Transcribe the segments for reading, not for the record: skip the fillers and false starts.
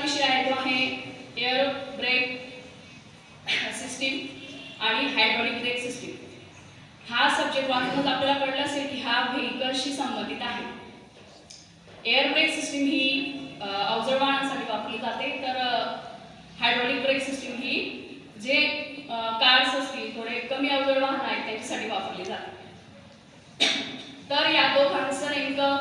विषय आहे तो आहे एअर ब्रेक सिस्टीम आणि हायड्रॉलिक ब्रेक सिस्टीम. हा सब्जेक्ट वाचूनच आपल्याला कळलं असेल की हा व्हेकलशी संबंधित आहे. एअर ब्रेक सिस्टीम ही अवजड वाहनांसाठी वापरली जाते, तर हायड्रॉलिक ब्रेक सिस्टीम ही जे कार्स असतील, थोडे कमी अवजड वाहन आहेत त्यांच्यासाठी वापरली जाते. तर या दोघांचं नेमकं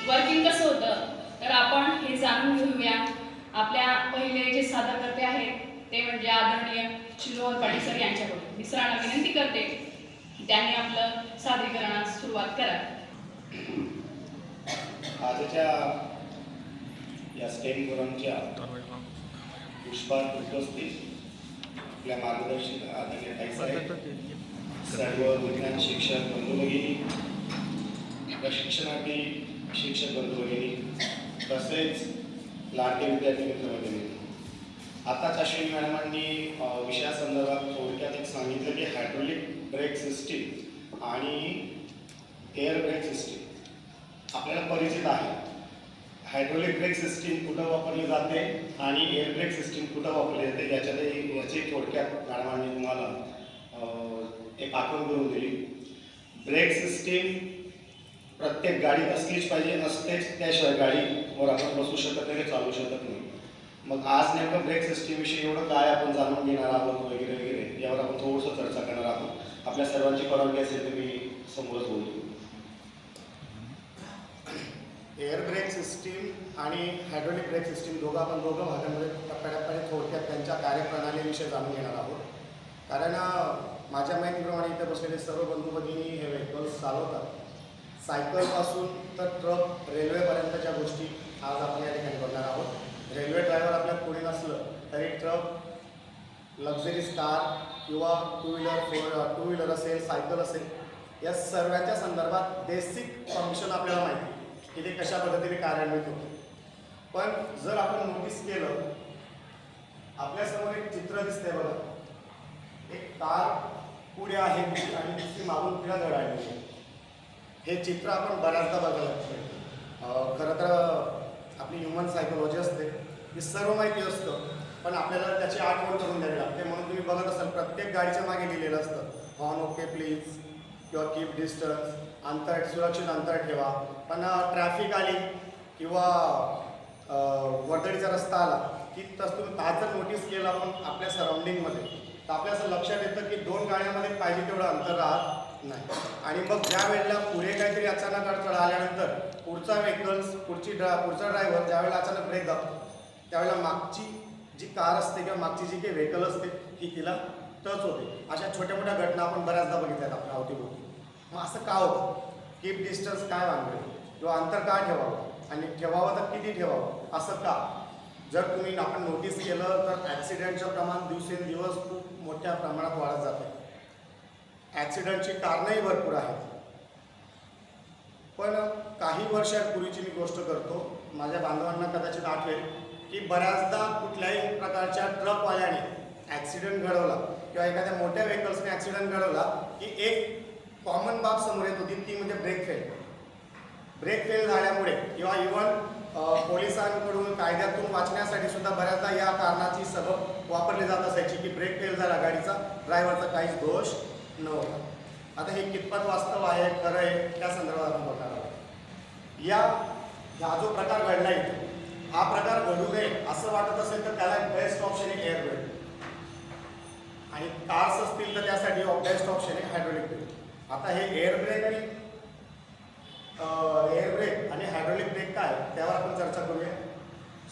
वर्किंग कसं होतं तर आपण हे जाणून घेऊया. आपल्या पहिले जे सादरकर्ते आहेत ते म्हणजे आदरणीय शिरोमन पाटील सर यांच्याकडून. मी सरांना विनंती करते की त्यांनी आपलं सादरीकरणास सुरुवात करावी. आजच्या या स्टेम फोरमच्या पुष्पात उपस्थित आपल्या मार्गदर्शक आदरणीय ताईसाहेब, सर्व विज्ञान शिक्षक बंधू भगिनी, प्रशिक्षणार्थी शिक्षक बंधू भगिनी, तसेच लाडके विद्यार्थी मित्र भगिनी. आताच अश्विनी मॅडमांनी विषयासंदर्भात थोडक्यात एक सांगितलं की हायड्रोलिक ब्रेक सिस्टीम आणि एअर ब्रेक सिस्टीम आपल्याला परिचित आहे. हायड्रोलिक ब्रेक सिस्टीम कुठं वापरली जाते आणि एअर ब्रेक सिस्टीम कुठं वापरली जाते याची थोडक्यात मॅडमांनी तुम्हाला एक आठवण करून दिली. ब्रेक सिस्टीम प्रत्येक गाडीत असलीच पाहिजे, नसतेच त्याशिवाय गाडीवर आपण बसू शकत नाही, चालू शकत नाही. मग आज नेमकं ब्रेक सिस्टीमविषयी एवढं काय आपण जाणून घेणार आहोत वगैरे वगैरे यावर आपण थोडंसं चर्चा करणार आहोत. आपल्या सर्वांची परवानगी असेल तर मी समोरच बोलतो. एअर ब्रेक सिस्टीम आणि हायड्रोलिक ब्रेक सिस्टीम आपण दोघं भागांमध्ये टप्प्याटप्प्याने थोडक्यात त्यांच्या कार्यप्रणालीविषयी जाणून घेणार आहोत. कारण माझ्या माहितीप्रमाणे इथे बसलेले सर्व बंधू भगिनी हे व्हेकल्स चालवतात. सायकलपासून तर ट्रक, रेल्वेपर्यंतच्या गोष्टी आज आपण या ठिकाणी बघणार आहोत. रेल्वे ड्रायव्हर आपल्या पुढे नसलं तरी ट्रक, लक्झरीज कार किंवा टू व्हीलर असेल, सायकल असेल, या सर्वांच्या संदर्भात बेसिक फंक्शन आपल्याला माहिती की ते कशा पद्धतीने कार्यान्वित होते. पण जर आपण नोटीस केलं, आपल्यासमोर एक चित्र दिसतंय बघा. एक कार पुढे आहे आणि दुसरी मागून तिला धड आलेली आहे. हे चित्र आपण बऱ्याचदा बघायला लागतो. खरं तर आपली ह्युमन सायकोलॉजी असते, ही सर्व माहिती असतं, पण आपल्याला त्याची आठवण करून द्यावी लागते. म्हणून तुम्ही बघत असाल प्रत्येक गाडीच्या मागे लिहिलेलं असतं हॉर्न ओके प्लीज किंवा कीप डिस्टन्स, अंतर, सुरक्षित अंतर ठेवा. पण ट्रॅफिक आली किंवा वर्दळीचा रस्ता आला की तसं तुम्ही तास जर नोटीस केलं आपण आपल्या सराउंडिंगमध्ये, तर आपल्या असं लक्षात येतं की दोन गाड्यांमध्ये पाहिजे तेवढं अंतर राहत नाही. आणि मग ज्या वेळेला पुढे काहीतरी अचानक अडथळा आल्यानंतर पुढचा ड्रायव्हर ज्यावेळेला अचानक ब्रेक दाबतो त्यावेळेला मागची जी कार असते किंवा मागची जी काही व्हेकल असते ती तिला टच होते. अशा छोट्या मोठ्या घटना आपण बऱ्याचदा बघितल्यात आपल्या अवतीभोवती. मग असं का होतं? कीप डिस्टन्स काय वांगेल किंवा अंतर का ठेवावं आणि ठेवावं तर किती ठेवावं असं का? जर तुम्ही आपण नोटीस केलं तर ॲक्सिडेंटचं प्रमाण दिवसेंदिवस खूप मोठ्या प्रमाणात वाढत जाते. ॲक्सिडेंटची कारणंही भरपूर आहेत. पण काही वर्षांपूर्वीची मी गोष्ट करतो, माझ्या बांधवांना कदाचित आठवेल की बऱ्याचदा कुठल्याही प्रकारच्या ट्रकवाल्याने ॲक्सिडेंट घडवला किंवा एखाद्या मोठ्या व्हेकल्सने ॲक्सिडेंट घडवला की एक कॉमन बाब समोर येत होती, ती म्हणजे ब्रेक फेल झाल्यामुळे किंवा इव्हन पोलिसांकडून कायद्यातून वाचण्यासाठी सुद्धा बऱ्याचदा या कारणाची सबब वापरली जात असायची की ब्रेक फेल झाला गाडीचा, ड्रायव्हरचा काहीच दोष नव्हता. आता हे कितपत वास्तव आहे, खरं आहे, त्या संदर्भात आपण बघणार आहोत. हा जो प्रकार घडला आहे, हा प्रकार घडू नये असं वाटत असेल तर त्याला बेस्ट ऑप्शन आहे एअर ब्रेक, आणि कार्स असतील तर त्यासाठी बेस्ट ऑप्शन आहे हायड्रोलिक ब्रेक. आता हे एअर ब्रेक आणि हायड्रोलिक ब्रेक काय त्यावर आपण चर्चा करूया.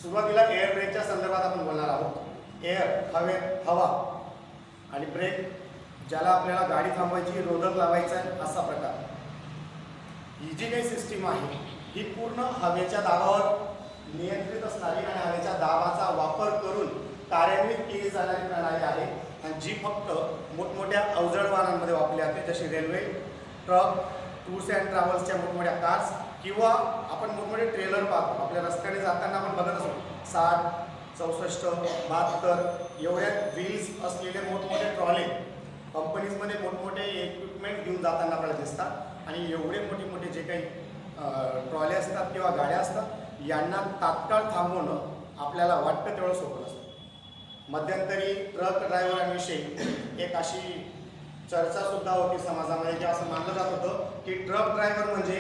सुरुवातीला एअर ब्रेकच्या संदर्भात आपण बोलणार आहोत. एअर हवा आणि ब्रेक ज्याला आपल्याला गाडी थांबवायची, रोधक लावायचा आहे असा प्रकार. ही जी काही सिस्टीम आहे ही पूर्ण हवेच्या दाबावर नियंत्रित असणारी आणि हवेच्या दाबाचा वापर करून कार्यान्वित केली जाणारी प्रणाली आहे, आणि जी फक्त मोठमोठ्या अवजड वाहनांमध्ये वापरली जाते, जशी रेल्वे, ट्रक, टूर्स अँड ट्रॅव्हल्सच्या मोठमोठ्या कार्स किंवा आपण मोठमोठे ट्रेलर पाहतो. आपल्या रस्त्याने जाताना आपण बघत असतो 60, 64, 72 एवढ्या व्हील्स असलेले मोठमोठे ट्रॉले कंपनीजमध्ये मोठमोठे इक्विपमेंट घेऊन जाताना आपल्याला दिसतात. आणि एवढे मोठे जे काही ट्रॉले असतात किंवा गाड्या असतात यांना तात्काळ थांबवणं आपल्याला वाटतं तेवढं सोपं नसतं. मध्यंतरी ट्रक ड्रायव्हरांविषयी एक अशी चर्चासुद्धा होती समाजामध्ये की असं मानलं जात होतं की ट्रक ड्रायव्हर म्हणजे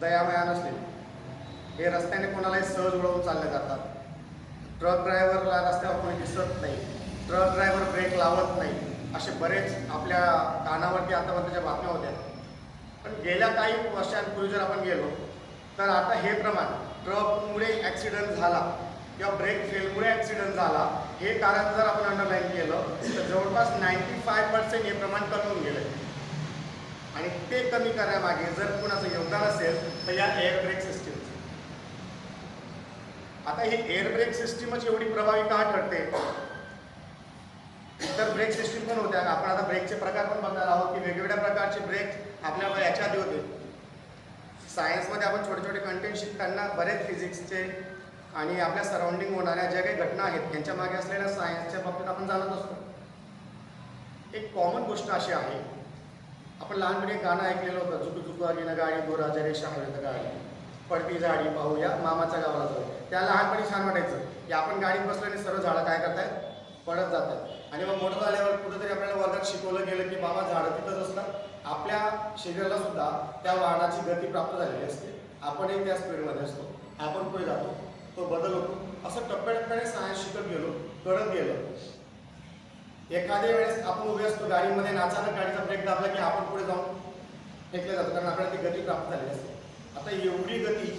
दयामया नसलेले, हे रस्त्याने कोणालाही सहज उडवून चालले जातात. ट्रक ड्रायव्हरला रस्त्यावर कोणी दिसत नाही, ट्रक ड्रायव्हर ब्रेक लावत नाही, असे बरेच आपल्या कानावरती आतापर्यंतच्या बातम्या होत्या. पण गेल्या काही वर्षांपूर्वी जर आपण गेलो तर आता हे प्रमाण ट्रकमुळे ॲक्सिडेंट झाला किंवा ब्रेक फेलमुळे ॲक्सिडेंट झाला हे कारण जर आपण अंडरलाईन केलं तर जवळपास 95% हे प्रमाण कमी होऊन गेलं आहे. आणि ते कमी करण्यामागे जर कुणाचं योगदान असेल तर या एअर ब्रेक सिस्टीमचं. आता ही एअर ब्रेक सिस्टीमच एवढी प्रभावी का ठरते? इतर ब्रेक सिस्टीम पण होत्या. आपण आता ब्रेकचे प्रकार पण बघणार आहोत की वेगवेगळ्या प्रकारचे ब्रेक आपल्याला याच्या आधी होते. सायन्समध्ये आपण छोटे छोटे कंटेंट शिकताना बरेच फिजिक्सचे आणि आपल्या सराउंडिंग होणाऱ्या ज्या काही घटना आहेत यांच्या मागे असलेल्या सायन्सच्या बाबतीत आपण जाणत असतो. एक कॉमन गोष्ट अशी आहे, आपण लहानपणी एक गाणं ऐकलेलं होतं, झुकू झुकू आली ना गाडी गोराच्या रेषा हवेत गाडी, पडती झाडी पाहूया मामाच्या गावाला जाऊ. त्या लहानपणी छान वाटायचं की आपण गाडीत बसलो आणि सर्व झाडं काय करतायत, पडत जातात. आणि मग मोठं झाल्यावर कुठेतरी आपल्याला वर्गात शिकवलं गेलं की बाबा झाडं तिथंच असतात, आपल्या शरीराला सुद्धा त्या वाहनाची गती प्राप्त झालेली असते, आपणही त्या स्पीडमध्ये असतो, आपण पुढे जातो, तो बदल होतो. असं टप्प्याटप्प्याने सायन्स शिकत गेलो, कळत गेलो. एखाद्या वेळेस आपण उभे असतो गाडीमध्ये आणि अचानक गाडीचा ब्रेक दाबला की आपण पुढे जाऊन फेकले जातो, कारण आपल्याला ती गती प्राप्त झालेली असते. आता एवढी गती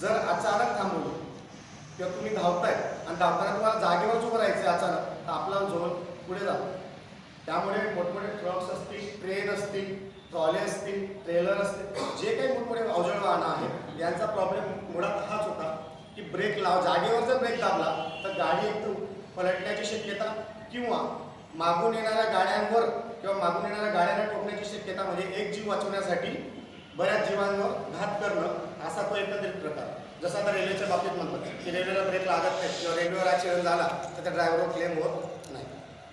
जर अचानक थांबवली किंवा तुम्ही धावताय आणि धावताना तुम्हाला जागेवरच उभं राहायचं अचानक, तर आपला झोन पुढे जातो. त्यामुळे मोठमोठे ट्रक्स असतील, ट्रेन असतील, ट्रॉले असतील, ट्रेलर असतील, जे काही मोठमोठे अवजड वाहनं आहेत यांचा प्रॉब्लेम मुळात हाच होता की ब्रेक जागेवर जर ब्रेक दाबला तर गाडी एकदम पलटण्याची शक्यता किंवा मागून येणाऱ्या गाड्यांवर किंवा मागून येणाऱ्या गाड्यांना ठोकण्याची शक्यता, म्हणजे एक जीव वाचवण्यासाठी बऱ्याच जीवांवर घात करणं असा तो एकंदरीत प्रकार. जसं आता रेल्वेच्या बाबतीत म्हणतात की रेल्वेला ब्रेक लागत नाही किंवा रेल्वेवर ॲक्सिडेंट झाला तर त्या ड्रायव्हरवर क्लेम होत नाही.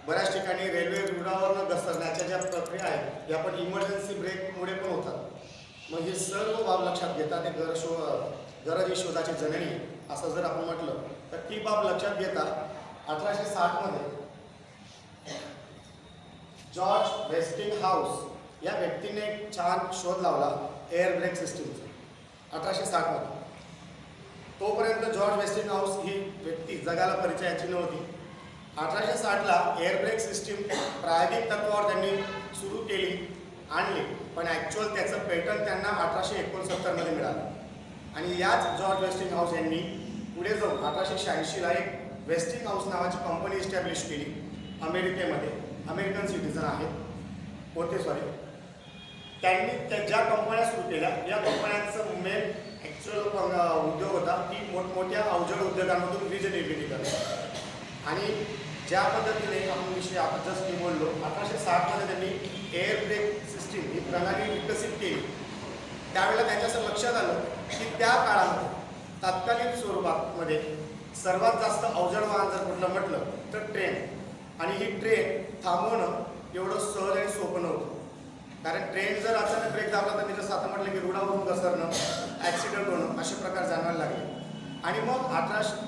बऱ्याच ठिकाणी रेल्वे रुळावरनं घसरण्याच्या ज्या प्रक्रिया आहेत या पण इमर्जन्सी ब्रेकमुळे पण होतात. मग हे सर्व बाब लक्षात घेता ते गरज ही शोधाची जननी असं जर आपण म्हटलं तर ती बाब लक्षात घेता 1860 मध्ये जॉर्ज वेस्टिंगहाऊस या व्यक्तीने एक छान शोध लावला एअर ब्रेक सिस्टीमचा 1860 मध्ये. तोपर्यंत जॉर्ज वेस्टिंगहाऊस ही व्यक्ती जगाला परिचयाची नव्हती. 1860ला एअर ब्रेक सिस्टीम प्रायोगिक तत्वावर त्यांनी सुरू केली, आणली, पण ॲक्च्युअल त्याचं पेटंट त्यांना 1869 मध्ये मिळालं. आणि याच जॉर्ज वेस्टिंगहाऊस यांनी पुढे जाऊन 1886ला एक वेस्टिंगहाऊस नावाची कंपनी इस्टॅब्लिश केली अमेरिकेमध्ये. अमेरिकन सिटिझन आहेत होते त्यांनी ज्या कंपन्या सुरू केल्या या कंपन्यांचं मेन ॲक्च्युअल उद्योग होता की मोठमोठ्या अवजड उद्योगांमधून वीज निर्मिती करणे. आणि ज्या पद्धतीने आपण जस्ट मी बोललो 1860 मध्ये त्यांनी एअर ब्रेक सिस्टीम ही प्रणाली विकसित केली. त्यावेळेला त्यांच्या असं लक्षात आलं की त्या काळामध्ये तात्कालिक स्वरूपामध्ये सर्वात जास्त अवजड वाहन जर कुठलं म्हटलं तर ट्रेन. आणि ही ट्रेन थांबवणं एवढं सहज आणि सोपं नव्हतं, कारण ट्रेन जर अचानक ब्रेक दाबला तर मी जसं आता म्हटलं की रुळावरून घसरणं, ॲक्सिडेंट होणं असे प्रकार जाणवायला लागले. आणि मग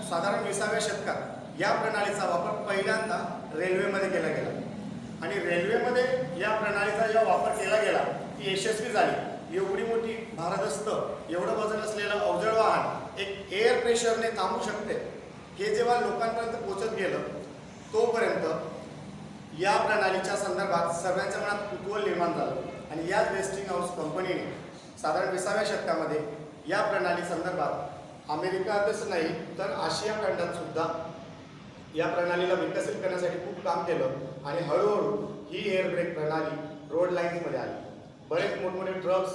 साधारण 20व्या शतकात या प्रणालीचा वापर पहिल्यांदा रेल्वेमध्ये केला गेला. आणि रेल्वेमध्ये या प्रणालीचा जेव्हा वापर केला गेला ती यशस्वी झाली. एवढी मोठी भारदस्त एवढं वजन असलेलं अवजड वाहन एक एअर प्रेशरने थांबू शकते हे जेव्हा लोकांपर्यंत पोचत गेलं तोपर्यंत या प्रणालीच्या संदर्भात सर्वांच्या मनात कुतूहल निर्माण झालं. आणि याच वेस्टिंगहाऊस कंपनीने साधारण 20व्या शतकामध्ये या प्रणाली संदर्भात अमेरिकातच नाही तर आशिया खंडात सुद्धा या प्रणालीला विकसित करण्यासाठी खूप काम केलं. आणि हळूहळू ही एअर ब्रेक प्रणाली रोड लाईन्समध्ये आली. बरेच मोठमोठे ट्रक्स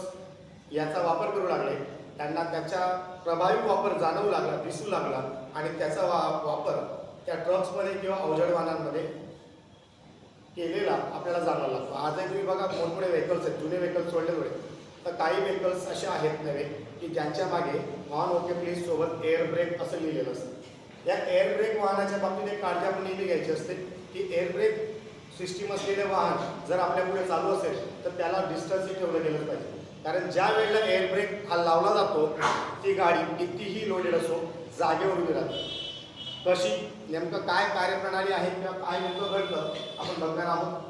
याचा वापर करू लागले, त्यांना त्याचा प्रभावी वापर जाणवू लागला, दिसू लागला. आणि त्याचा वापर त्या ट्रक्समध्ये किंवा अवजड वाहनांमध्ये केलेला आपल्याला जाणवायला लागतो. आजही तुम्ही बघा मोठमोठे व्हेकल्स आहेत, जुने व्हेकल्स सोडले थोडे तर काही व्हेकल्स असे आहेत नव्हे की ज्यांच्या मागे ऑन ओके प्लीज सोबत एअर ब्रेक असं लिहिलेलं असतं. या एअर ब्रेक वाहनाच्या बाबतीत एक काळजी आपण नेहमी घ्यायची असते की एअर ब्रेक सिस्टीम असलेले वाहन जर आपल्या पुढे चालू असेल तर त्याला डिस्टन्सही ठेवलं गेलं पाहिजे. कारण ज्या वेळेला एअर ब्रेक हा लावला जातो ती गाडी कितीही लोडेड असो जागेवर उभी राहते. कशी नेमकं काय कार्यप्रणाली आहे किंवा काय नेमकं घडतं आपण बघणार आहोत.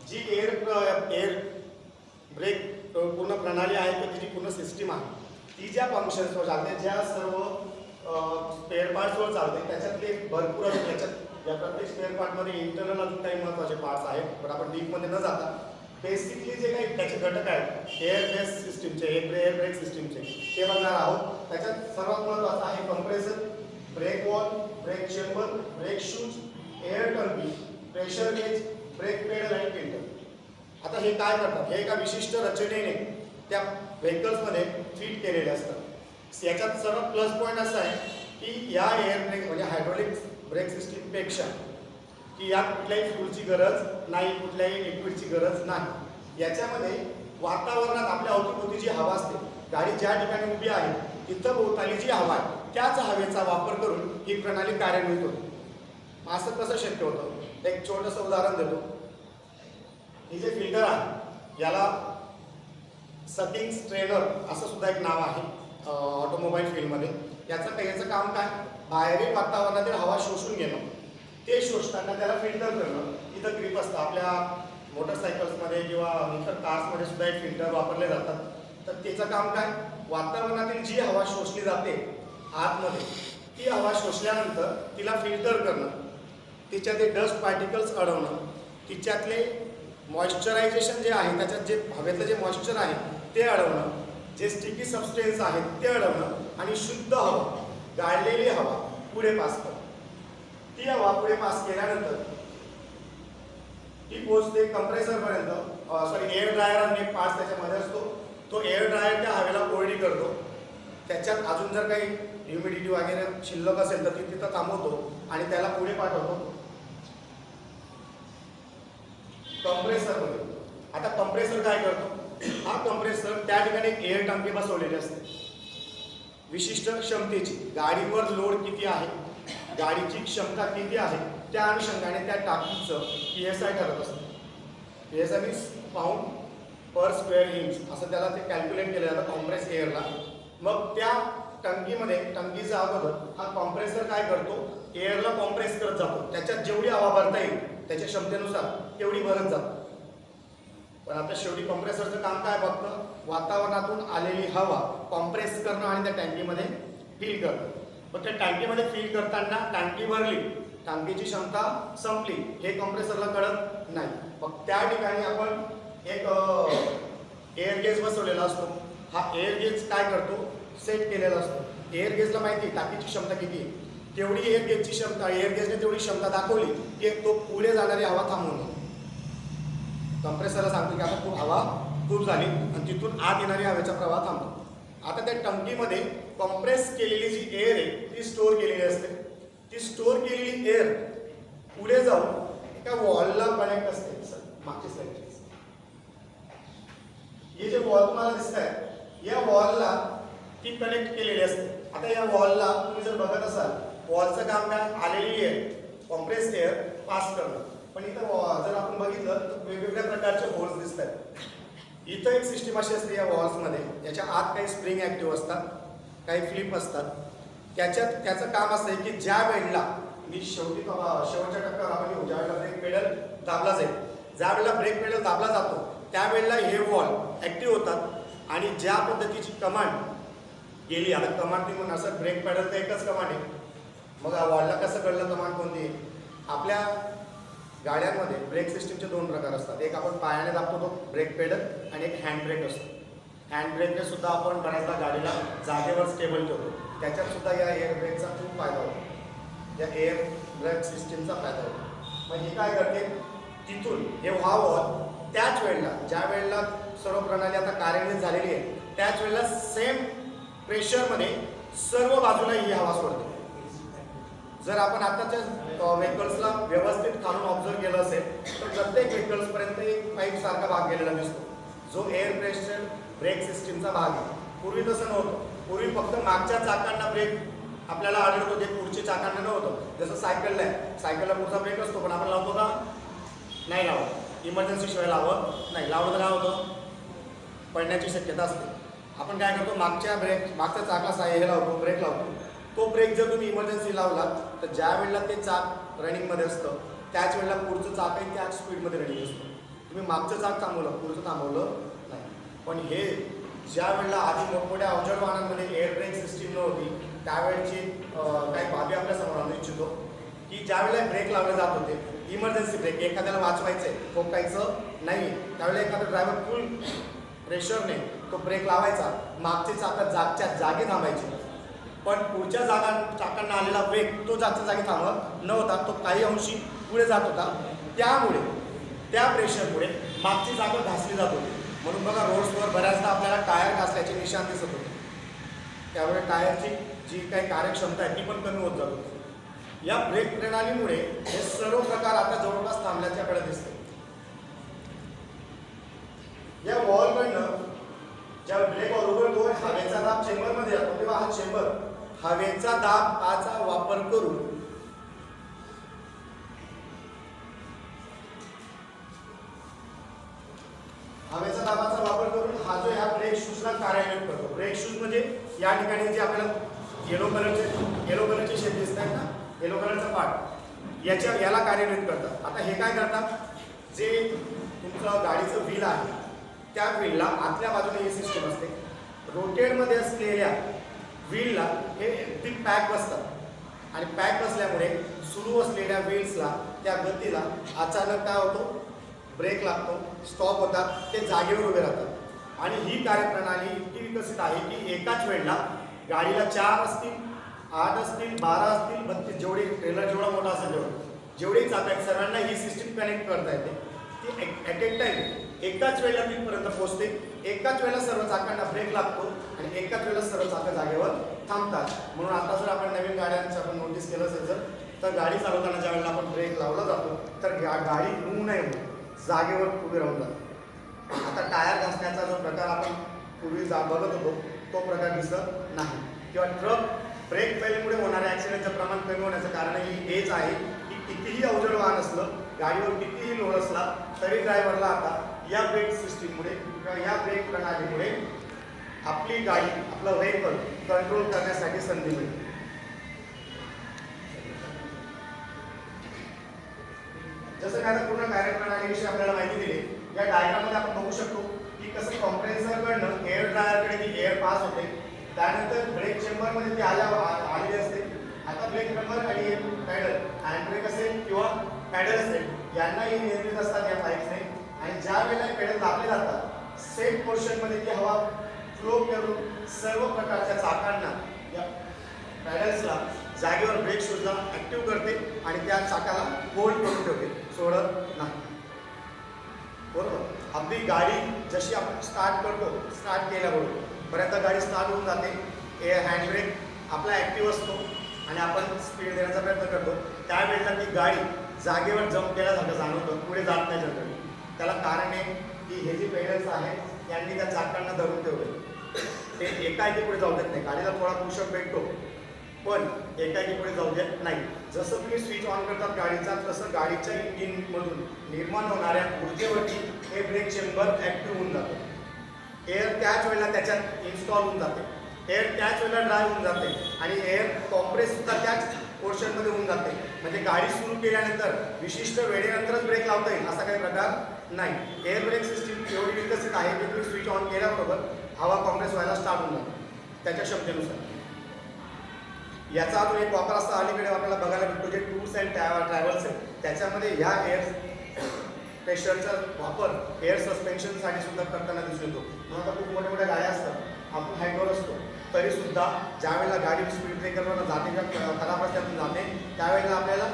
जी एअर ब्रेक पूर्ण प्रणाली आहे किंवा तिची पूर्ण सिस्टीम आहे ती ज्या फंक्शन्सवर चालते, ज्या सर्व स्पेअर पार्ट्सवर चालते त्याच्यातले भरपूर अजून त्याच्यात या प्रत्येक स्पेअर पार्टमध्ये इंटरनल अजून काही महत्त्वाचे पार्ट्स आहेत. पण आपण डीपमध्ये न जाता बेसिकली जे काही त्याचे घटक आहेत एअर बेस सिस्टीमचे एअर ब्रेक सिस्टीमचे ते बघणार आहोत. त्याच्यात सर्वात महत्त्वाचं आहे compressor, brake valve, brake chamber, brake shoes, air टर्बी, प्रेशर गेज, ब्रेक पेडल आणि फिल्टर. आता हे काय करतात, हे एका विशिष्ट रचनेने त्या व्हेकल्समध्ये फिट केलेले असतात. याच्यात सर्व प्लस पॉईंट असा आहे की या एअर ब्रेक म्हणजे हायड्रॉलिक ब्रेक सिस्टीमपेक्षा की यात कुठल्याही फ्यूलची गरज नाही, कुठल्याही लिक्विडची गरज नाही. याच्यामध्ये वातावरणात आपल्या अवतीभोवती जी हवा असते, गाडी ज्या ठिकाणी उभी आहे तिथं भोवताली जी हवा आहे त्याच हवेचा वापर करून ही प्रणाली कार्यान्वित होते. असं कसं शक्य होतं, एक छोटंसं उदाहरण देतो. हे जे फिल्टर आहे याला सटिंग स्ट्रेनर असं सुद्धा एक नाव आहे ऑटोमोबाईल फील्डमध्ये. याचं काम काय, बाहेरील वातावरणातील हवा शोषून घेणं, ते शोषताना त्याला फिल्टर करणं. इथं ग्रीप असतं, आपल्या मोटरसायकल्समध्ये किंवा इतर कार्समध्ये सुद्धा एक फिल्टर वापरले जातात. तर त्याचं काम काय, वातावरणातील जी हवा शोषली जाते आतमध्ये ती हवा शोषल्यानंतर तिला फिल्टर करणं, तिच्यातले डस्ट पार्टिकल्स अडवणं, तिच्यातले मॉइश्चरायझेशन जे आहे त्याच्यात जे हवेतलं जे मॉइश्चर आहे ते अडवणं, जे स्टिकी सबस्टेन्स आहेत ते अडवणं आणि शुद्ध हवा, गाळलेली हवा पुढे पास करणं. ती हवा पुढे पास केल्यानंतर ती पोचते कंप्रेसरपर्यंत. एअर ड्रायर आणि एक पार्ट त्याच्यामध्ये असतो. तो एअर ड्रायर त्या हवेला कोरडी करतो. त्याच्यात अजून जर काही ह्युमिडिटी वगैरे शिल्लक असेल तर ती तिथं थांबवतो आणि त्याला पुढे पाठवतो कंप्रेसरमध्ये. आता कंप्रेसर काय करतो, हा कंप्रेसर त्या ठिकाणी एक एअर टाकी बसवलेली असते विशिष्ट क्षमतेची. गाडीवर लोड किती आहे, गाडीची क्षमता किती आहे त्या अनुषंगाने त्या टाकीचं PSI ठरत असतं. PSI means pound per square inch असं त्याला ते कॅल्क्युलेट केलं जातं कॉम्प्रेस एअरला. मग त्या टंकीमध्ये टंकीचा अगोदर हा कॉम्प्रेसर काय करतो, एअरला कॉम्प्रेस करत जातो. त्याच्यात जेवढी हवा भरता येईल त्याच्या क्षमतेनुसार तेवढी भरत जातो. पण आता शेवटी कॉम्प्रेसरचं काम काय, फक्त वातावरणातून आलेली हवा कॉम्प्रेस करणं आणि त्या टँकीमध्ये फिल करणं. पण त्या टँकीमध्ये फिल करताना टँकी भरली, टँकीची क्षमता संपली हे कॉम्प्रेसरला कळत नाही. मग त्या ठिकाणी आपण एक एअर गेज बसवलेला असतो. हा एअर गेज काय करतो, सेट केलेला असतो. एअर गेजला माहिती टाकीची क्षमता किती आहे, तेवढी एअर गेजची क्षमता, एअर गेजने तेवढी क्षमता दाखवली की तो पुढे जाणारी हवा थांबवून कंप्रेसरला सांगतो की आता खूप हवा खूप झाली आणि तिथून आत येणारी हवेचा प्रवाह थांबतो. आता त्या टंकीमध्ये कॉम्प्रेस केलेली जी एअर आहे ती स्टोअर केलेली असते. ती स्टोअर केलेली एअर पुढे जाऊन एका वॉलला कनेक्ट असते. मागची स्लाइड, हे जे वॉल तुम्हाला दिसत आहे या वॉलला ती कनेक्ट केलेली असते. आता या वॉलला तुम्ही जर बघत असाल, वॉलचं काम काय, आलेली एअर कॉम्प्रेस एअर पास करणं. पण इथं जर आपण बघितलं तर वेगवेगळ्या प्रकारचे होल्स दिसत आहेत. इथं एक सिस्टीम अशी असते या वॉल्समध्ये, याच्या आत काही स्प्रिंग ॲक्टिव्ह असतात, काही फ्लिप असतात. त्याचं काम असं आहे की ज्या वेळेला मी शेवटच्या टप्प्यावर आपण येऊ, ज्या वेळेला ब्रेक पेडल दाबला जाईल, ज्या वेळेला ब्रेक पेडल दाबला जातो त्यावेळेला हे वॉल ॲक्टिव्ह होतात आणि ज्या पद्धतीची कमांड गेली, आता कमांड ती म्हणून असं ब्रेक पेडल तर एकच कमांड आहे. मग वॉलला कसं कळलं कमांड कोणती आहे. आपल्या गाड्यांमध्ये ब्रेक सिस्टीमचे दोन प्रकार असतात. एक आपण पायाने दाबतो तो ब्रेक पेडल आणि एक हँड ब्रेक असतो. हँड ब्रेकने सुद्धा आपण बऱ्याचदा गाडीला जागेवर स्टेबल ठेवतो. त्याच्यात सुद्धा या एअर ब्रेकचा खूप फायदा होतो, या एअर ब्रेक सिस्टीमचा फायदा होतो. मग हे काय करते, तिथून हे व्हावं त्याच वेळेला ज्या वेळेला सर्व प्रणाली आता कार्यान्वित झालेली आहे त्याच वेळेला सेम प्रेशरमध्ये सर्व बाजूला ही हवा सोडते. जर आपण आताच्या व्हेकल्सला व्यवस्थित खालून ऑब्झर्व केलं असेल तर प्रत्येक व्हेकल्सपर्यंत एक पाईप सारखा भाग गेलेला दिसतो, जो एअर प्रेशर ब्रेक सिस्टीमचा भाग आहे. पूर्वी तसं नव्हतं. पूर्वी फक्त मागच्या चाकांना ब्रेक आपल्याला आढळतो, ते पुढच्या चाकांना नव्हतं. जसं सायकलला आहे, सायकलला पुढचा ब्रेक असतो पण आपण लावतो का, नाही लावत. इमर्जन्सी शिवाय लावत नाही. लावलं तर काय होतं, पडण्याची शक्यता असते. आपण काय करतो, मागच्या चाकाला हे लावतो, ब्रेक लावतो. तो ब्रेक जर तुम्ही इमर्जन्सी लावला तर ज्या वेळेला ते चाक रनिंगमध्ये असतं त्याच वेळेला पुढचं चाकही त्याच स्पीडमध्ये रनिंग असतं. तुम्ही मागचं चाक थांबवलं, पुढचं थांबवलं नाही. पण हे ज्या वेळेला आधी मोठमोठ्या अवजड वाहनांमध्ये एअर ब्रेक सिस्टीम नव्हती त्यावेळेची काही बाबी आपल्यासमोर आणू इच्छितो की ज्या वेळेला ब्रेक लावले जात होते, इमर्जन्सी ब्रेक, एखाद्याला वाचवायचं आहे, ठोकायचं नाही, त्यावेळेला एखादा ड्रायव्हर फुल प्रेशरने तो ब्रेक लावायचा, मागचे चाकं जागच्या जागी थांबायचे. पण पुढच्या चाकांना आलेला वेग तो जागच्या जागी थांबत नव्हता, तो काही अंशी पुढे जात होता. त्यामुळे त्या प्रेशरमुळे मागची चाकं घासली जात होती. म्हणून बघा रोड्सवर बऱ्याचदा आपल्याला टायर घासल्याचे निशाण दिसत होते. त्यामुळे टायरची जी काही कार्यक्षमता आहे ती पण कमी होत जात होती. या ब्रेक प्रणालीमुळे हे सर्व प्रकार आता जवळपास थांबल्याचे आपल्याला दिसते. या वॉलकडनं ज्या ब्रेक उघडतो हवेचा दाब चेंबरमध्ये जातो तेव्हा हा चेंबर हवेचा दाबाचा वापर करून हा जो या ब्रेक शूजला कार्यान्वित करतो. ब्रेक शूज म्हणजे या ठिकाणी जे आपल्याला येलो कलरचे शेप दिसत आहेत ना, येलो कलरचा पार्ट याला कार्यान्वित करतात. आता हे काय करतात, जे तुमचं गाडीचं व्हील आहे त्या व्हीलला आतल्या बाजूने ही सिस्टीम असते. रोटेडमध्ये असलेल्या व्हीलला हे अगदी पॅक बसतात आणि पॅक बसल्यामुळे सुरू असलेल्या व्हील्सला त्या गतीला अचानक काय होतो, ब्रेक लागतो, स्टॉप होतात, ते जागेवर उभे राहतात. आणि ही कार्यप्रणाली इतकी विकसित आहे की एकाच वेळेला गाडीला 4 असतील, 8 असतील, 12 असतील, 32 जेवढे ट्रेलर जेवढा मोठा असेल जेवढे चाक आहेत सर्वांना ही सिस्टीम कनेक्ट करता येते. ती ॲट ए टाईम एकाच वेळेला तिथपर्यंत पोहोचते. एकाच वेळेला सर्व चाकांना ब्रेक लागतो आणि एकाच वेळेला सर्व चाकं जागेवर थांबतात. म्हणून आता जर आपण नवीन गाड्यांचं आपण नोटीस केलं असेल तर गाडी चालवताना ज्या वेळेला आपण ब्रेक लावला जातो तर गाडी मूव नाही होत, जागेवर उभी राहून जाते. आता टायर घासण्याचा जो प्रकार आपण पूर्वी बघत होतो तो प्रकार दिसत नाही. किंवा ट्रक ब्रेक फेलमुळे होणाऱ्या ॲक्सिडेंटचं प्रमाण कमी होण्याचं कारण ही हेच आहे की कितीही अवजड वाहन असलं, गाडीवर कितीही लोड असला तरी ड्रायव्हरला आता या ब्रेक सिस्टीममुळे किंवा या ब्रेक प्रणालीमुळे आपली गाडी, आपलं व्हेकल कंट्रोल करण्यासाठी संधी मिळते. जसं काय पूर्ण कार्यप्रणालीविषयी आपल्याला माहिती दिली, या डायग्राममध्ये आपण बघू शकतो की कसं कॉम्प्रेसरकडनं एअर ड्रायरकडे ती एअर पास होते. त्यानंतर ब्रेक चेंबरमध्ये ती आलेली असते. आता ब्रेक चेंबर आणि पॅडल, हँड ब्रेक असेल किंवा पॅडल असेल यांनाही नियंत्रित असतात या पाईप्सने. आणि ज्या वेळेला पॅडल दाबले जातात सेम पोर्शनमध्ये ती हवा फ्लो करून सर्व प्रकारच्या चाकांना या पॅडल्सला जागेवर ब्रेक शूजला ॲक्टिव्ह करते आणि त्या चाकाला होल्ड करून ठेवते, सोडत नाही. बरोबर. आपली गाडी जशी आपण स्टार्ट केल्याबरोबर बऱ्याचदा गाडी स्टार्ट होऊन जाते, हँड ब्रेक आपला ॲक्टिव्ह असतो आणि आपण स्पीड देण्याचा प्रयत्न करतो. त्यावेळेला ती गाडी जागेवर जंप केल्यासारखं जाणवतं, पुढे जात नाही जनरली. त्याला कारण आहे की हे जे पेडल्स आहेत यांनी त्या चाकांना धरून ठेवले, ते एकाएकी पुढे जाऊ देत नाही. गाडीला थोडा पुशअप भेटतो पण एकाएकी पुढे जाऊ देत नाही. जसं तुम्ही स्विच ऑन करतात गाडीचा तसं गाडीच्या इंजिनमधून निर्माण होणाऱ्या ऊर्जेवरती हे ब्रेक चेंबर ॲक्टिव्ह होऊन जातं. एअर त्याच वेळेला त्याच्यात इन्स्टॉल होऊन जाते, एअर त्याच वेळेला ड्राईव्ह होऊन जाते आणि एअर कॉम्प्रेससुद्धा त्याच पोर्शनमध्ये होऊन जाते. म्हणजे गाडी सुरू केल्यानंतर विशिष्ट वेळेनंतरच ब्रेक लावता येईल असा काही प्रकार नाही. एअर ब्रेक सिस्टीम एवढी विकसित आहे की तुम्ही स्विच ऑन केल्याबरोबर हवा कॉम्प्रेस व्हायला स्टार्ट होऊन जाते त्याच्या क्षमतेनुसार. याचा अजून एक वापर असा अलीकडे आपल्याला बघायला भेटतो जे टूर्स अँड ट्रॅव्हल्स आहेत त्याच्यामध्ये ह्या एअर प्रेशरचा वापर एअर सस्पेन्शनसाठी सुद्धा करताना दिसून येतो. म्हणून आता खूप मोठ्या मोठ्या गाड्या असतात, आपण हायटवर असतो तरीसुद्धा ज्या वेळेला गाडी स्पीड ब्रेकरवर जाते किंवा खराब रस्त्यातून जाते त्यावेळेला आपल्याला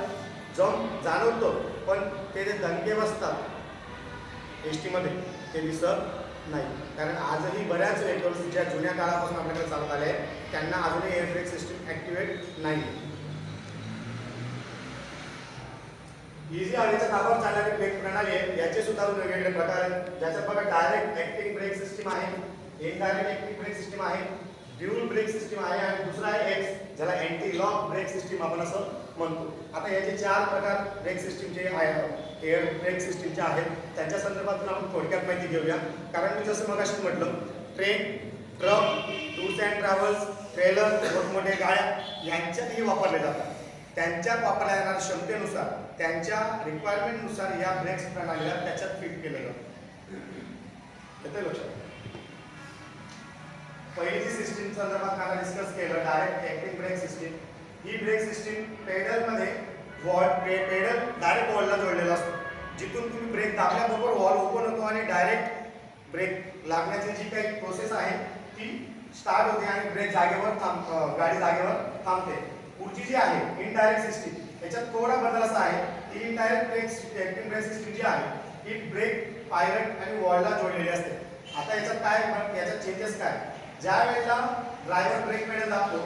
जंप जाणवतो पण ते जे दणके बसतात एस टीमध्ये ते दिसत नाही. कारण आजही बऱ्याच व्हेकल्स ज्या जुन्या काळापासून आपल्याकडे चालत आले आहेत त्यांना अजूनही एअर ब्रेक सिस्टीम ॲक्टिवेट नाही. इझी हवेच्या दाबावर चालणारी ब्रेक प्रणाली आहे, याचे सुद्धा वेगवेगळे प्रकार आहेत. ज्याच्यात बघा डायरेक्ट ॲक्टिंग ब्रेक सिस्टीम आहे, इनडायरेक्ट ॲक्टिंग ब्रेक सिस्टीम आहे, ड्युअल ब्रेक सिस्टीम आहे आणि दुसरा आहे एक्स ज्याला अँटी लॉक ब्रेक सिस्टीम आपण असं म्हणतो. आता याचे 4 प्रकार ब्रेक सिस्टीमचे आहे, एअर ब्रेक सिस्टीमचे आहेत. त्यांच्या संदर्भातून आपण थोडक्यात माहिती घेऊया. कारण मी जसं मगाशी म्हटलं, train, truck, tours and travels, trailer, मोठमोठे गाड्या यांच्यातही वापरले जातात. त्यांच्यात वापरल्या जाणाऱ्या क्षमतेनुसार, त्यांच्या रिक्वायरमेंटनुसार या ब्रेक्स प्रणालीला त्याच्यात फिट केलं जातं. येतंय लक्षात? पहिली जी सिस्टीम संदर्भात मला डिस्कस केलं, डायरेक्ट ऍक्टिंग ब्रेक सिस्टीम. ही ब्रेक सिस्टीम पेडलमध्ये पेडल डायरेक्ट वॉलला जोडलेला असतो. जिथून तुम्ही ब्रेक दाबल्याबरोबर वॉल ओपन होतो आणि डायरेक्ट ब्रेक लागण्याची जी काही प्रोसेस आहे ती स्टार्ट होते आणि ब्रेक जागेवर गाडी जागेवर थांबते. पुढची जी आहे इनडायरेक्ट सिस्टीम, याच्यात थोडा बदल असा आहे की इनडायरेक्ट ऍक्टिंग ब्रेक सिस्टीम जी आहे ही ब्रेक पायलट आणि वॉलला जोडलेली असते. आता याच्यात चेंजेस काय? ज्या वेळेला ड्रायव्हर ब्रेक पेडल दाबतो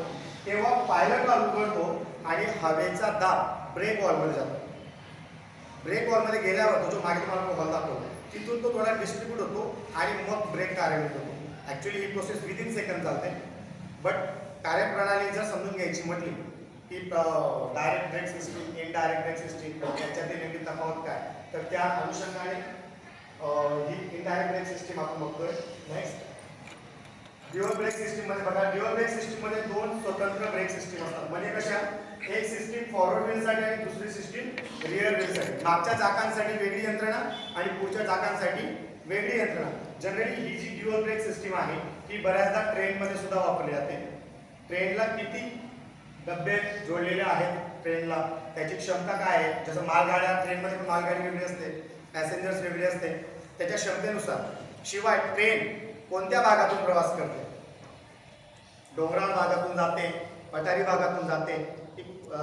तेव्हा पायलट उघडतो आणि हवेचा दाब ब्रेक वॉलमध्ये जातो. ब्रेक वॉलमध्ये गेल्यावर तो जो मागे तुम्हाला हॉल दाखवतो तिथून तो थोडा डिस्ट्रीब्यूट होतो आणि मग ब्रेक कार्यान्वित होतो. ॲक्च्युली ही प्रोसेस विदिन सेकंड चालते. बट कार्यप्रणाली जर समजून घ्यायची म्हटली की direct brake system, indirect brake system यांच्यातील नेमकी तफावत काय, तर त्या अनुषंगाने ही इनडायरेक्ट ब्रेक सिस्टीम आपण बघतोय. नेक्स्ट ड्युअल ब्रेक सिस्टीम मध्ये बघा, ड्युअल ब्रेक सिस्टीम मध्ये 2 स्वतंत्र ब्रेक सिस्टीम असतात. म्हणजे कशा? एक सिस्टीम फॉरवर्ड व्हीलसाठी आणि दुसरी सिस्टीम रिअर व्हीलसाठी. मागच्या चाकांसाठी वेगळी यंत्रणा आणि पुढच्या चाकांसाठी वेगळी यंत्रणा. जनरली ही जी ड्युअल ब्रेक सिस्टीम आहे ती बऱ्याचदा ट्रेनमध्ये सुद्धा वापरली जाते. ट्रेनला किती डबे जोडलेले आहेत, ट्रेनला त्याची क्षमता काय आहे, जसं मालगाड्या, ट्रेनमध्ये पण मालगाडी वेगळी असते, पॅसेंजर्स वेगळी असते, त्याच्या क्षमतेनुसार. शिवाय ट्रेन कोणत्या भागातून प्रवास करते, डोंगराळ भागातून जाते, पठारी भागातून जाते,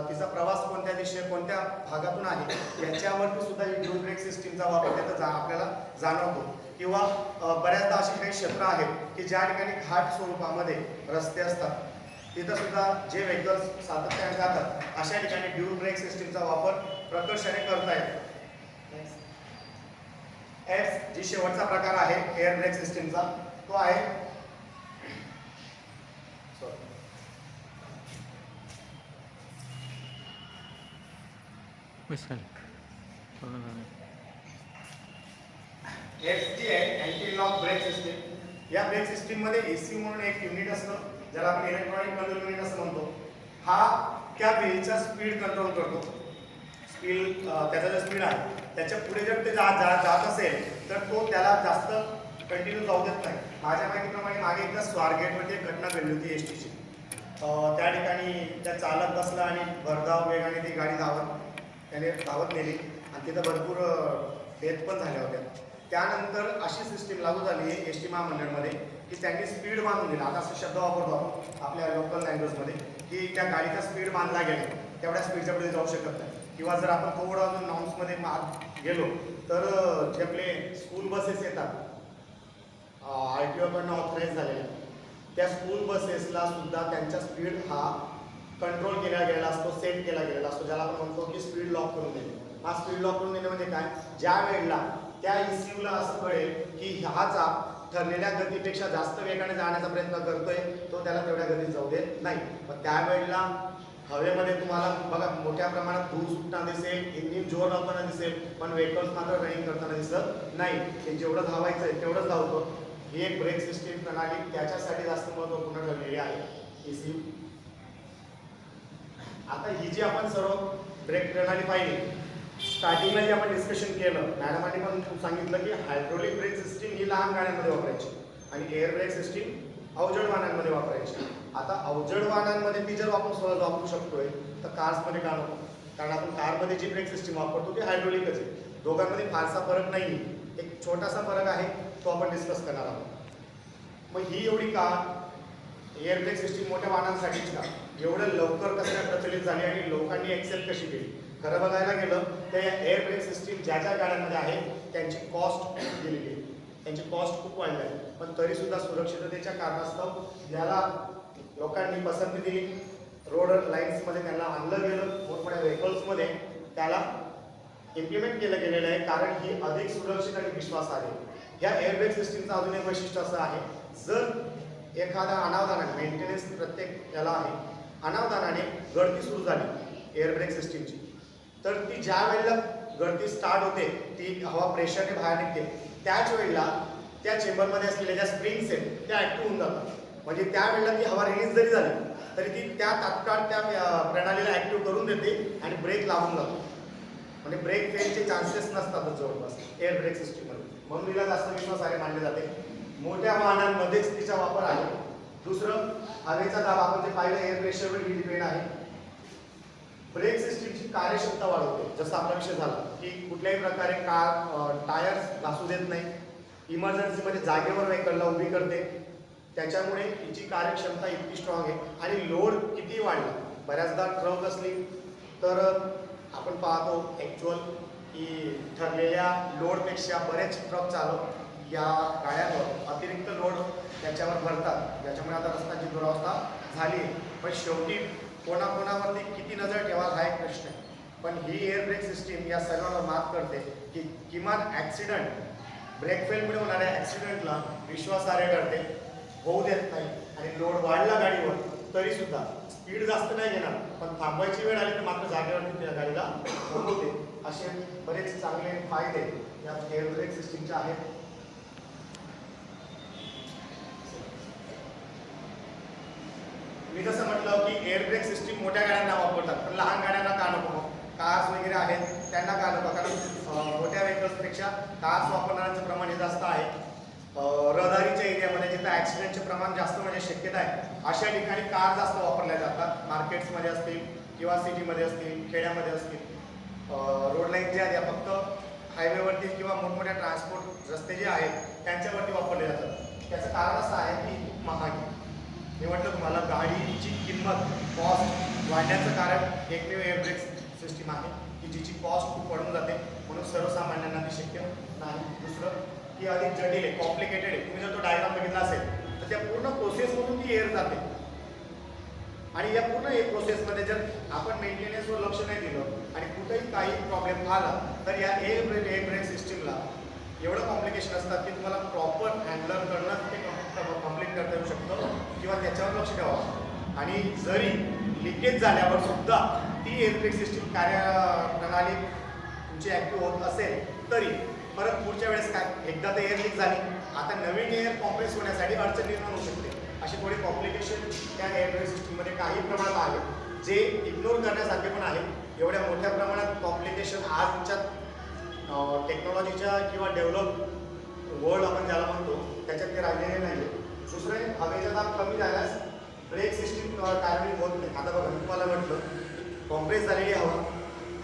तिचा प्रवास कोणत्या दिशेने कोणत्या भागातून आहे याच्यावरती सुद्धा ही ड्युअल ब्रेक सिस्टीमचा वापर त्याचा आपल्याला जाणवतो. किंवा बऱ्याचदा अशी काही क्षेत्र आहेत की ज्या ठिकाणी घाट स्वरूपामध्ये रस्ते असतात, तिथं सुद्धा जे व्हेकल्स सातत्याने जातात अशा ठिकाणी ड्युअल ब्रेक सिस्टीमचा वापर प्रकर्षाने करता येतो. एफ जी शेवटचा प्रकार आहे एअर ब्रेक सिस्टीमचा, तो आहे एफ जी आहे अँटी लॉक ब्रेक सिस्टीम. या ब्रेक सिस्टीम मध्ये एसी म्हणून एक युनिट असतं, ज्याला आपण इलेक्ट्रॉनिक कंट्रोल युनिट असं म्हणतो. हा त्या व्हीलचा स्पीड कंट्रोल करतो. त्याचा जो स्पीड आहे त्याच्या पुढे जर ते जात असेल तर तो त्याला जास्त कंटिन्यू जाऊ देत नाही. माझ्या माहितीप्रमाणे मागे एकदा स्वारगेटमध्ये एक घटना घडली होती एसटीची. त्या ठिकाणी त्या चालक बसला आणि भरधाव वेगाने ती गाडी त्याने धावत नेली आणि तिथं भरपूर डेथ पण झाल्या होत्या. त्यानंतर अशी सिस्टीम लागू झाली आहे एस टी महामंडळमध्ये की त्यांनी स्पीड बांधून दिला. आता असा शब्द वापरतो आपण आपल्या लोकल लँग्वेजमध्ये की त्या गाडीचा स्पीड बांधला गेला, तेवढ्या स्पीडच्या पुढे जाऊ शकत नाही. किंवा जर आपण थोडं अजून नॉर्म्समध्ये गेलो तर जे आपले स्कूल बसेस येतात RTO कडनं ऑथराईज झालेल्या, त्या स्कूल बसेसला सुद्धा त्यांचा स्पीड हा कंट्रोल केला गेलेला असतो, सेट केला गेलेला असतो, ज्याला आपण म्हणतो की स्पीड लॉक करून देणे. हा स्पीड लॉक करून देणे म्हणजे काय? ज्या वेळेला त्या ECUला असं कळेल की हा चाक ठरलेल्या गतीपेक्षा जास्त वेगाने जाण्याचा प्रयत्न करतोय, तो त्याला तेवढ्या गतीत जाऊ देत नाही. पण त्यावेळेला हवेमध्ये तुम्हाला बघा मोठ्या प्रमाणात धूळ सुटताना दिसेल, इंजिन जोर लावताना दिसेल, पण व्हेकल्स मात्र रनिंग करताना दिसत नाही. हे जेवढं धावायचं आहे तेवढंच धावतं. ही एक ब्रेक सिस्टीम प्रणाली त्याच्यासाठी जास्त महत्त्वपूर्ण ठरलेली आहे ECU. आता ही जी आपण सर्व ब्रेक प्रणाली पाहिली, स्टार्टिंगला जे आपण डिस्कशन केलं, मॅडमांनी पण सांगितलं की हायड्रोलिक ब्रेक सिस्टीम ही लहान गाड्यांमध्ये वापरायची आणि एअर ब्रेक सिस्टीम अवजड वाहनांमध्ये वापरायची. आता अवजड वाहनांमध्ये ती जर आपण सहज वापरू शकतोय तर कार्समध्ये का नको? कारण आपण कारमध्ये जी ब्रेक सिस्टीम वापरतो ती हायड्रोलिकच आहे. दोघांमध्ये फारसा फरक नाही, एक छोटासा फरक आहे, तो आपण डिस्कस करणार आहोत. मग ही एवढी का एअर ब्रेक सिस्टीम मोठ्या वाहनांसाठीच का एवढं लवकर कसं प्रचलित झाली आणि लोकांनी एक्सेप्ट कशी केली? खरं बघायला गेलं तर या एअर ब्रेक सिस्टीम ज्या ज्या गाड्यांमध्ये आहे त्यांची कॉस्ट दिली गेली, त्यांची कॉस्ट खूप वाढली आहे. पण तरीसुद्धा सुरक्षिततेच्या कारणास्तव याला लोकांनी पसंती दिली. रोड लाईन्समध्ये त्यांना आणलं गेलं, मोठमोठ्या व्हेकल्समध्ये त्याला इम्प्लिमेंट केलं गेलेलं आहे, कारण ही अधिक सुरक्षित आणि विश्वासार्ह आहे. या एअर ब्रेक सिस्टीमचं अजून एक वैशिष्ट्य असं आहे, जर एखादा अनावधानाने मेंटेनन्स प्रत्येक याला आहे, अनावधानाने गळती सुरू झाली एअर ब्रेक सिस्टीमची, तर ती ज्या वेळेला गळती स्टार्ट होते, ती हवा प्रेशरने बाहेर निघते, त्याच वेळेला त्या चेंबरमध्ये असलेल्या ज्या स्प्रिंग्स आहेत त्या ॲक्टिव्ह होऊन जातात. म्हणजे त्यावेळेला ती हवा रिलीज जरी झाली तरी ती त्या तात्काळ त्या प्रणालीला ॲक्टिव्ह करून देते आणि ब्रेक लागून जातो. म्हणजे ब्रेक फेलचे चान्सेस नसतातच जवळपास एअर ब्रेक सिस्टीममध्ये. म्हणून तिला जास्त विश्वासार्ह मानले जाते. मोठ्या वाहनांमध्येच तिचा वापर आहे. दुसरं, हवेचा दाब आपण जे पाहिलं एअर प्रेशरवर ही डिपेंड आहे. ब्रेक सिस्टीमची कार्यक्षमता वाढवते. जसं आपला विषय झाला की कुठल्याही प्रकारे कार टायर्स घासू देत नाही, इमर्जन्सीमध्ये जागेवर व्हेकलला उभी करते, त्याच्यामुळे हिची कार्यक्षमता इतकी स्ट्रॉंग आहे. आणि लोड किती वाढला, बऱ्याचदा ट्रक असली तर आपण पाहतो ॲक्च्युअल की ठरलेल्या लोडपेक्षा बरेच ट्रक चालक या गाड्यांवर अतिरिक्त लोड त्याच्यावर भरतात, ज्याच्यामुळे आता रस्त्याची दुरावस्था झाली आहे. पण शेवटी कोणाकोणावरती किती नजर ठेवा हा एक प्रश्न आहे. पण ही एअर ब्रेक सिस्टीम या सर्वांवर मात करते की किमान ॲक्सिडंट, ब्रेक फेलमुळे होणाऱ्या ॲक्सिडेंटला विश्वासार्ह करते, होऊ देत नाही. आणि लोड वाढला गाडीवर तरीसुद्धा स्पीड जास्त नाही घेणार, पण थांबायची वेळ आली तर मात्र जागेवरती त्या गाडीला थांबवते. असे बरेच चांगले फायदे या एअर ब्रेक सिस्टीमचे आहेत. मी जसं म्हटलं की एअर ब्रेक सिस्टीम मोठ्या गाड्यांना वापरतात, पण लहान गाड्यांना का नको? कार्स वगैरे आहेत त्यांना का नको? कारण मोठ्या व्हेकल्सपेक्षा कार्स वापरणाऱ्यांचं प्रमाण हे जास्त आहे. रहदारीच्या एरियामध्ये जिथं ॲक्सिडेंटचे प्रमाण जास्त होण्याची शक्यता आहे अशा ठिकाणी कार जास्त वापरल्या जातात. मार्केट्समध्ये असतील किंवा सिटीमध्ये असतील, खेड्यामध्ये असतील. रोड लाईन ज्या आहेत फक्त हायवेवरती किंवा मोठमोठ्या ट्रान्सपोर्ट रस्ते जे आहेत त्यांच्यावरती वापरले जातात. त्याचं कारण असं आहे की खूप महाग. मी म्हटलं तुम्हाला गाडीची किंमत, कॉस्ट वाढण्याचं कारण एकमेव एअर ब्रेक सिस्टीम आहे की जिची कॉस्ट खूप वाढून जाते, म्हणून सर्वसामान्यांना ती शक्य नाही. दुसरं की अधिक जटिल आहे, कॉम्प्लिकेटेड आहे. तुम्ही जर तो डायग्राम बघितला असेल तर त्या पूर्ण प्रोसेसमधून ती एअर जाते. आणि या पूर्ण एक प्रोसेसमध्ये जर आपण मेंटेनन्सवर लक्ष नाही दिलं आणि कुठेही काही प्रॉब्लेम आला तर या एअर ब्रेक सिस्टीमला एवढं कॉम्प्लिकेशन असतात की तुम्हाला प्रॉपर हँडलर करणं ते कम्प्लीट करता येऊ शकतं किंवा त्याच्यावर लक्ष द्यावं. आणि जरी लिकेज झाल्यावर सुद्धा ती एअर ब्रेक सिस्टीम कार्यप्रणाली तुमची ॲक्टिव्ह होत असेल तरी परत पुढच्या वेळेस काय, एकदा तर एअर लीक झाली, आता नवीन एअर कॉम्प्रेस होण्यासाठी अडचण निर्माण होऊ शकते. असे थोडे कॉम्प्लिकेशन त्या एअर ब्रेक सिस्टीममध्ये काही प्रमाणात आहे जे इग्नोर करण्यासारखे पण आहे. एवढ्या मोठ्या प्रमाणात कॉम्प्लिकेशन आजच्या टेक्नॉलॉजीच्या किंवा डेव्हलप वर्ल्ड आपण ज्याला म्हणतो त्याच्यात ते राहिलेले नाही. दुसरे, हवेचा दाब कमी झाल्यास ब्रेक सिस्टीम कार्यान्वित होत नाही. आता बघा, मी तुम्हाला म्हटलं कॉम्प्रेस झालेली हवा,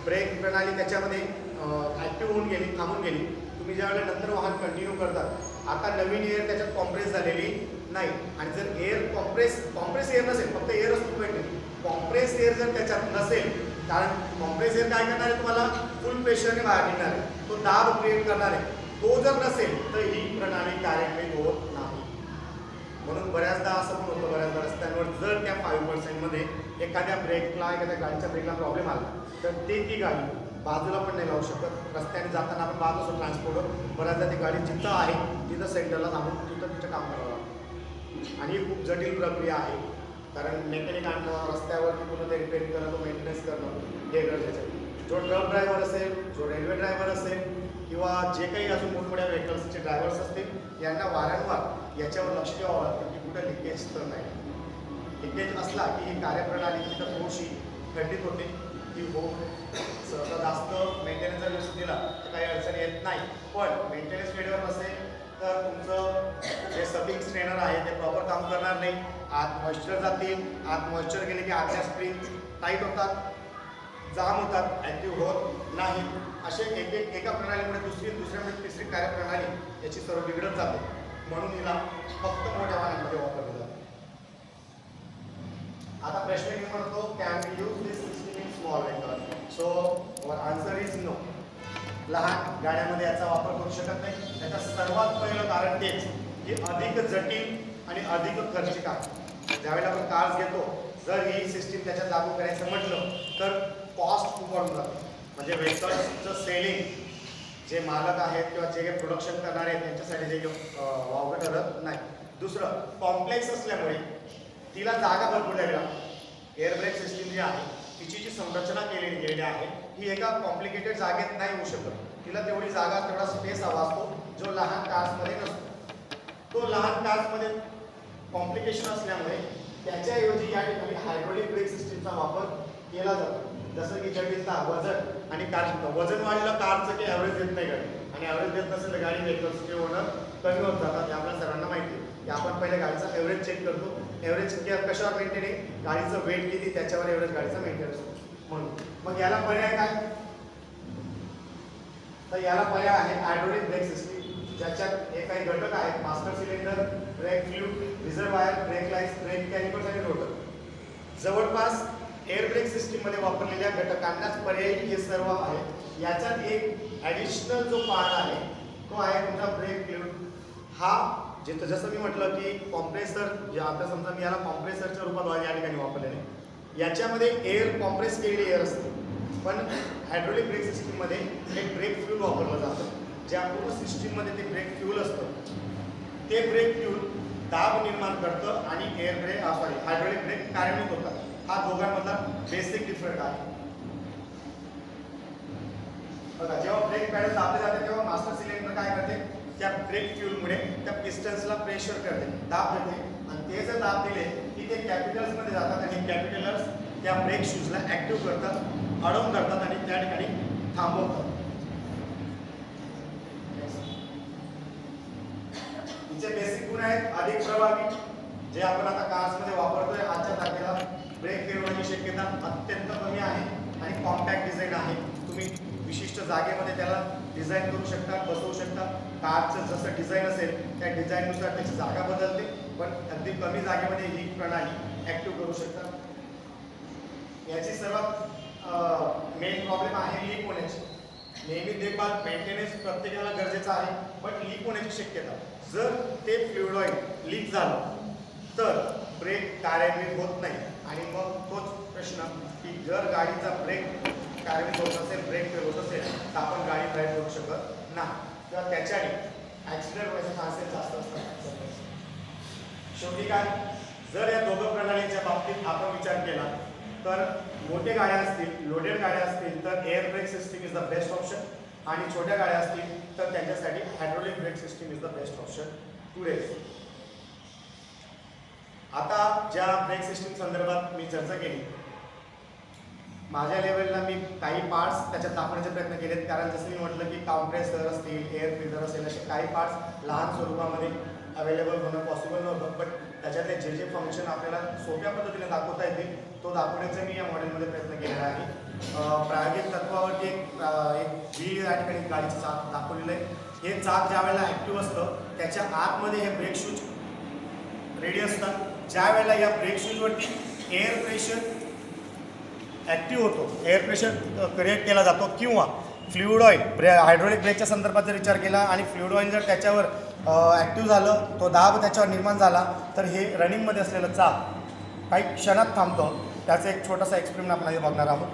ब्रेक प्रणाली त्याच्यामध्ये ॲक्टिव्ह होऊन गेली, थांबून गेली. तुम्ही ज्यावेळेला नंतर वाहन कंटिन्यू करतात, आता नवीन एअर त्याच्यात कॉम्प्रेस झालेली नाही. आणि जर एअर कॉम्प्रेस एअर नसेल, फक्त एअरच तुम्ही कॉम्प्रेस एअर जर त्याच्यात नसेल, कारण कॉम्प्रेस एअर काय करणार आहे, तुम्हाला फुल प्रेशरने बाहेर निघणार आहे, तो दाब क्रिएट करणार आहे. तो जर नसेल तर ही प्रणाली कार्यान्वित होत नाही. म्हणून बऱ्याचदा असं पण होतं, बऱ्याचदा रस्त्यांवर जर त्या 5% एखाद्या ब्रेकला, एखाद्या गाडीच्या ब्रेकला प्रॉब्लेम आला तर ती गाडी बाजूला पण नाही लावू शकत. रस्त्याने जाताना आपण पाहत असतो ट्रान्सपोर्टवर, बऱ्याचदा ती गाडी जिथं आहे तिथं सेंटरला थांबून तिथं तिथं काम करावं लागतं. आणि ही खूप जटिल प्रक्रिया आहे, कारण मेकॅनिक आणणं, रस्त्यावरती पुन्हा ते रिपेअर करणं, तो मेंटेनन्स करणं हे गरजेचं आहे. जो ट्रक ड्रायव्हर असेल, जो रेल्वे ड्रायव्हर असेल किंवा जे काही अजून मोठमोठ्या व्हेकल्सचे ड्रायव्हर्स असतील, यांना वारंवार याच्यावर लक्ष द्यावं लागतं की कुठं लिकेज तर नाही. लिकेज असला की ही कार्यप्रणाली तिथं थोडीशी खंडित होते की हो, सहसा जास्त मेंटेनन्स जर लक्ष दिला तर काही अडचण येत नाही. पण मेंटेनन्स वेळेवर नसेल तर तुमचं जे सबिंग स्ट्रेनर आहे ते प्रॉपर काम करणार नाही. आत मॉइश्चर जातील, आत मॉइश्चर गेले की आतल्या स्प्रिंग टाईट होतात, जाम होतात, ॲक्टिव्ह होत नाही. असे एका प्रणालीमुळे दुसऱ्यामुळे तिसरी कार्यप्रणाली याची सर्व बिघडत जाते. म्हणून हिला फक्त मोठ्या वाहनांमध्ये वापरले जाते. आता प्रश्न निर्माण होतो, can we use this system in small vehicle? So our answer is no. लहान गाड्यामध्ये याचा वापर करू शकत नाही. त्याचं सर्वात पहिलं कारण तेच की अधिक जटिल आणि अधिक खर्चिक आहे. ज्यावेळेला आपण कार्स घेतो, जर ही सिस्टीम त्याच्यात लागू करायचं म्हटलं तर कॉस्ट खूप वाढून जाते. म्हणजे व्हेकल्सचं सेलिंग जे मालक आहेत किंवा जे काही प्रोडक्शन करणारे आहेत त्यांच्यासाठी ते वावगं ठरत नाही. दुसरं, कॉम्प्लेक्स असल्यामुळे तिला जागा भरपूर द्यावी लागते. एअर ब्रेक सिस्टीम जी आहे तिची जी संरचना केलेली गेलेली आहे ही एका कॉम्प्लिकेटेड जागेत नाही होऊ शकत. तिला तेवढी जागा, तेवढा स्पेस हवा असतो जो लहान कार्समध्ये नसतो. तो लहान कार्समध्ये कॉम्प्लिकेशन असल्यामुळे त्याच्याऐवजी या ठिकाणी हायड्रोलिक ब्रेक सिस्टीमचा वापर केला जातो. जसं की जटिलता, वजन आणि कार, वजन वाढलं कारचं की ॲव्हरेज देत नाही गाडी, आणि ॲव्हरेज देत नसेल तर गाडी व्हेकल्सचे ओनर कमी होत जातात. हे आपल्या सर्वांना माहिती आहे की आपण पहिले गाडीचा ॲव्हरेज चेक करतो. ॲव्हरेज कशावर मेंटेन आहे? गाडीचं वेट किती त्याच्यावर ॲव्हरेज गाडीचा मेंटेन असतो. म्हणून मग याला पर्याय काय? तर याला पर्याय आहे हायड्रोलिक ब्रेक सिस्टीम, ज्याच्यात हे काही घटक आहेत: master cylinder, brake fluid, reservoir, brake lights, brake calipers आणि रोटर. जवळपास एअर ब्रेक सिस्टीममध्ये वापरलेल्या घटकांनाच पर्यायी हे सर्व आहे. याच्यात एक ॲडिशनल जो पार्ट आहे तो आहे तुमचा ब्रेक फ्लूइड. हा जसं मी म्हटलं की कॉम्प्रेसर, जे आता समजा मी याला कॉम्प्रेसरच्या रूपात या ठिकाणी वापरलेलं आहे. याच्यामध्ये एअर कॉम्प्रेस केलेली एअर असते, पण हायड्रोलिक ब्रेक सिस्टीममध्ये एक ब्रेक फ्यूल वापरलं जातं. ज्या पूर्ण सिस्टीममध्ये ते ब्रेक फ्यूल असतं, ते ब्रेक फ्यूल दाब निर्माण करतं आणि एअर ब्रेक हायड्रोलिक ब्रेक कार्यान्वित होतात. हा दोघांमधला बेसिक डिफरंट आहे. बघा, जेव्हा ब्रेक पॅडल दाबले जाते तेव्हा मास्टर सिलेंडर काय करते? त्या ब्रेक फ्यूलमुळे त्या पिस्टन्सला प्रेशर करते, दाब देते, आणि ते जर दाब दिले की ते कॅपिटल्समध्ये जातात आणि कॅपिटलर्स त्या ब्रेक शूजला ॲक्टिव्ह करतात, अडवून धरतात आणि त्या ठिकाणी थांबवतात. तिचे बेसिक गुण आहेत: अधिक प्रभावी, जे आपण आता कार्समध्ये वापरतोय आजच्या तारखेला. ब्रेक फेल होण्याची शक्यता अत्यंत कमी आहे आणि कॉम्पॅक्ट डिझाईन आहे. तुम्ही विशिष्ट जागेमध्ये त्याला डिझाईन करू शकता, बसवू शकता. कारचं जसं डिझाईन असेल त्या डिझाईननुसार त्याची जागा बदलते, पण अगदी कमी जागेमध्ये ही प्रणाली ॲक्टिव्ह करू शकता. याची सर्वात मेन प्रॉब्लेम आहे लीक होण्याची. नेहमी देखभाल, मेंटेनन्स प्रत्येकाला गरजेचं आहे, पण लीक होण्याची शक्यता. जर ते फ्लुइड ऑइल लीक झालं तर ब्रेक कार्यान्वित होत नाही, आणि मग तोच प्रश्न की जर गाडीचा ब्रेक कार्यान्वित होत असेल, ब्रेक फेल होत असेल, तर आपण गाडी ड्राईव्ह करू शकत नाही, किंवा त्याच्याने ॲक्सिडेंट व्हायचे चान्सेस जास्त असतात. शेवटी काय, जर या दोघं प्रणालींच्या बाबतीत आपण विचार केला तर मोठे गाड्या असतील, लोडेड गाड्या असतील तर air brake system is the best option, आणि छोट्या गाड्या असतील तर त्यांच्यासाठी hydraulic brake system is the best option today. आता ज्या ब्रेक सिस्टीम संदर्भात मी चर्चा केली, माझ्या लेवलला मी काही पार्ट्स त्याच्यात दाखवण्याचे प्रयत्न केलेत, कारण जसं मी म्हटलं की कॉम्प्रेसर असतील, एअर फिल्टर असेल, असे काही पार्ट्स लहान स्वरूपामध्ये अवेलेबल होणं पॉसिबल नव्हतं, पण त्याच्यातले जे फंक्शन आपल्याला सोप्या पद्धतीने दाखवता येतील तो दाखवण्याचा मी या मॉडेलमध्ये प्रयत्न केलेला आहे. प्रायोगिक तत्वावरती एक व्हील या ठिकाणी गाडीचं चाक दाखवलेलं आहे. हे चाक ज्या वेळेला ॲक्टिव्ह असतं त्याच्या आतमध्ये हे ब्रेक शूज रेडी असतात. ज्या वेळेला या ब्रेक शूजवरती एअर प्रेशर ॲक्टिव्ह होतो, एअर प्रेशर क्रिएट केला जातो, किंवा फ्लुइड ऑइल हायड्रोलिक ब्रेकच्या संदर्भात जर विचार केला आणि फ्लुइड ऑइल जर त्याच्यावर ॲक्टिव्ह झालं, तो दाब त्याच्यावर निर्माण झाला, तर हे रनिंगमध्ये असलेलं चाक काही क्षणात थांबतं. त्याचा एक छोटासा एक्सपेरिमेंट आपण आधी बघणार आहोत.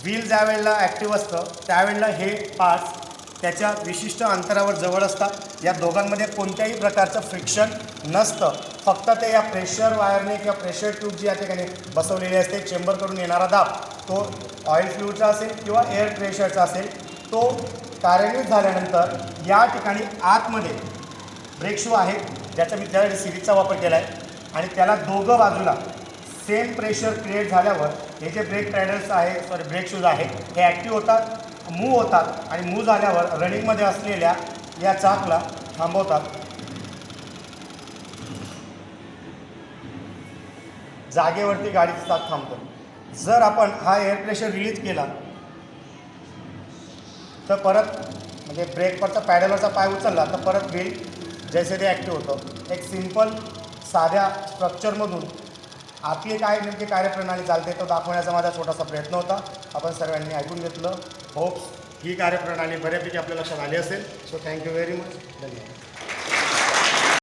व्हील ज्या वेळेला ॲक्टिव्ह असतं त्यावेळेला हे पार्ट्स त्याच्या विशिष्ट अंतरावर जवळ असतात. या दोघांमध्ये कोणत्याही प्रकारचं फ्रिक्शन नसतं, फक्त ते या प्रेशर वायरने किंवा प्रेशर ट्यूब जी या ठिकाणी बसवलेली असते, चेंबरकडून येणारा दाब तो ऑइल फ्लुइडचा असेल किंवा एअर प्रेशरचा असेल, तो कार्यान्वित झाल्यानंतर या ठिकाणी आतमध्ये ब्रेक शू आहे, ज्याचा मी त्यासाठी सिरीजचा वापर केला आहे, आणि त्याला दोघं बाजूला सेम प्रेशर क्रिएट झाल्यावर हे जे ब्रेक पॅडल्स आहे, ब्रेक शूज आहेत, हे ॲक्टिव्ह होतात, मूव्ह होतात, आणि मूव्ह झाल्यावर रनिंगमध्ये असलेल्या या चाकला थांबवतात. जागेवरती गाडीचं चाक थांबतं. जर आपण हा एअर प्रेशर रिलीज केला तर परत म्हणजे ब्रेकवरचा पॅडलवरचा पाय उचलला तर परत व्हील जैसे ते ॲक्टिव्ह होतं. एक सिंपल साध्या स्ट्रक्चरमधून आतली काय नेमकी कार्यप्रणाली चालते तो दाखवण्याचा माझा छोटासा प्रयत्न होता. आपण सर्वांनी ऐकून घेतलं. होप्स ही कार्यप्रणाली बऱ्यापैकी आपल्या लक्षात आली असेल. So thank you very much. धन्यवाद.